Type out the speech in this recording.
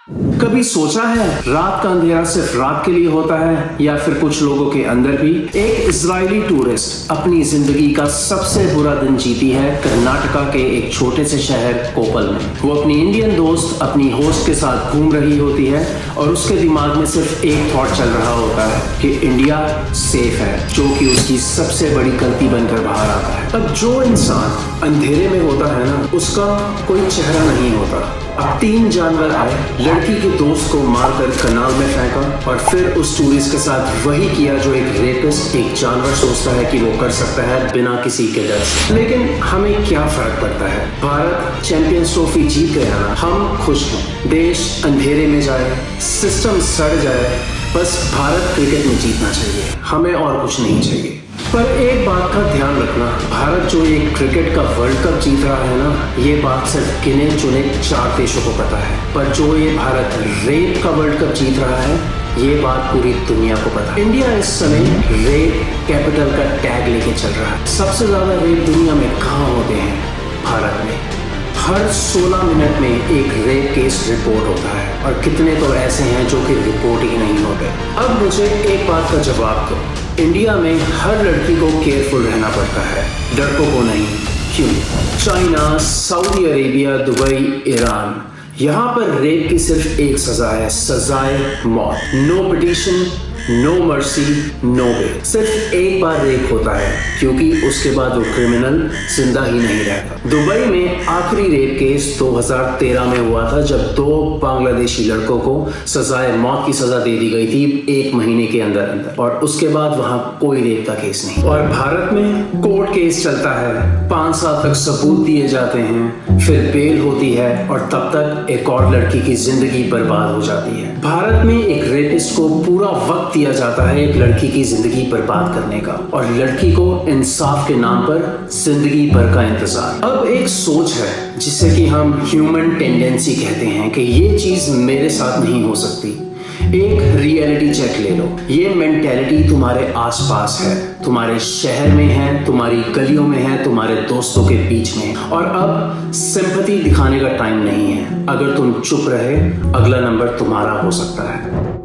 कभी सोचा है रात का अंधेरा सिर्फ रात के लिए होता है या फिर कुछ लोगों के अंदर भी? एक इजरायली टूरिस्ट अपनी जिंदगी का सबसे बुरा दिन जीती है कर्नाटका के एक छोटे से शहर कोपल में। वो अपनी इंडियन दोस्त अपनी होस्ट के साथ घूम रही होती है और उसके दिमाग में सिर्फ एक थॉट चल रहा होता है कि इंडिया सेफ है, जो कि उसकी सबसे बड़ी गलती बनकर बाहर आता है। अब जो इंसान अंधेरे में होता है ना, उसका कोई चेहरा नहीं होता। अब 3 जानवर आए, लड़की के दोस्त को मारकर कनाल में फेंका और फिर उस टूरिस्ट के साथ वही किया जो एक रेपिस्ट, एक जानवर सोचता है कि वो कर सकता है बिना किसी के डर से। लेकिन हमें क्या फर्क पड़ता है? भारत चैंपियंस ट्रॉफी जीत गया ना, हम खुश हैं। देश अंधेरे में जाए, सिस्टम सड़ जाए, बस भारत क्रिकेट में जीतना चाहिए, हमें और कुछ नहीं चाहिए। पर एक बात का ध्यान रखना, भारत जो ये क्रिकेट का वर्ल्ड कप जीत रहा है ना, ये बात सिर्फ गिने चुने 4 देशों को पता है। पर जो ये भारत रेप का वर्ल्ड कप जीत रहा है, ये बात पूरी दुनिया को पता है। इंडिया इस समय रेप कैपिटल का टैग लेके चल रहा है। सबसे ज्यादा रेप दुनिया में कहाँ होते हैं? भारत में। हर 16 मिनट में एक रेप केस रिपोर्ट होता है और कितने तो ऐसे हैं जो कि रिपोर्ट ही नहीं होते। अब मुझे एक बात का जवाब दो, इंडिया में हर लड़की को केयरफुल रहना पड़ता है, लड़कों को नहीं, क्यों? China, Saudi Arabia, Dubai, Iran, यहाँ पर रेप की सिर्फ एक सजा है, सजाए मौत। No petition, no mercy, no bail. सिर्फ एक बार रेप होता है, क्योंकि उसके बाद वो क्रिमिनल जिंदा ही नहीं रहता। दुबई में आखिरी रेप केस 2013 में हुआ था, जब 2 बांग्लादेशी लड़कों को सजाए मौत की सजा दे दी गई थी 1 महीने के अंदर अंदर, और उसके बाद वहां कोई रेप का केस नहीं। और भारत में कोर्ट केस चलता है, 5 साल तक सबूत दिए जाते हैं, फिर बेल होती है और तब तक एक और लड़की की जिंदगी बर्बाद हो जाती है। भारत में एक रेपिस्ट को पूरा वक्त दिया जाता है एक लड़की की जिंदगी बर्बाद करने का, और लड़की को इंसाफ के नाम पर जिंदगी भर का इंतजार। अब एक सोच है जिसे कि हम ह्यूमन टेंडेंसी कहते हैं कि ये चीज मेरे साथ नहीं हो सकती। एक रियलिटी चेक ले लो, ये मेंटेलिटी तुम्हारे आसपास है, तुम्हारे शहर में है, तुम्हारी गलियों में है, तुम्हारे दोस्तों के बीच में। और अब सिंपैथी दिखाने का टाइम नहीं है। अगर तुम चुप रहे, अगला नंबर तुम्हारा हो सकता है।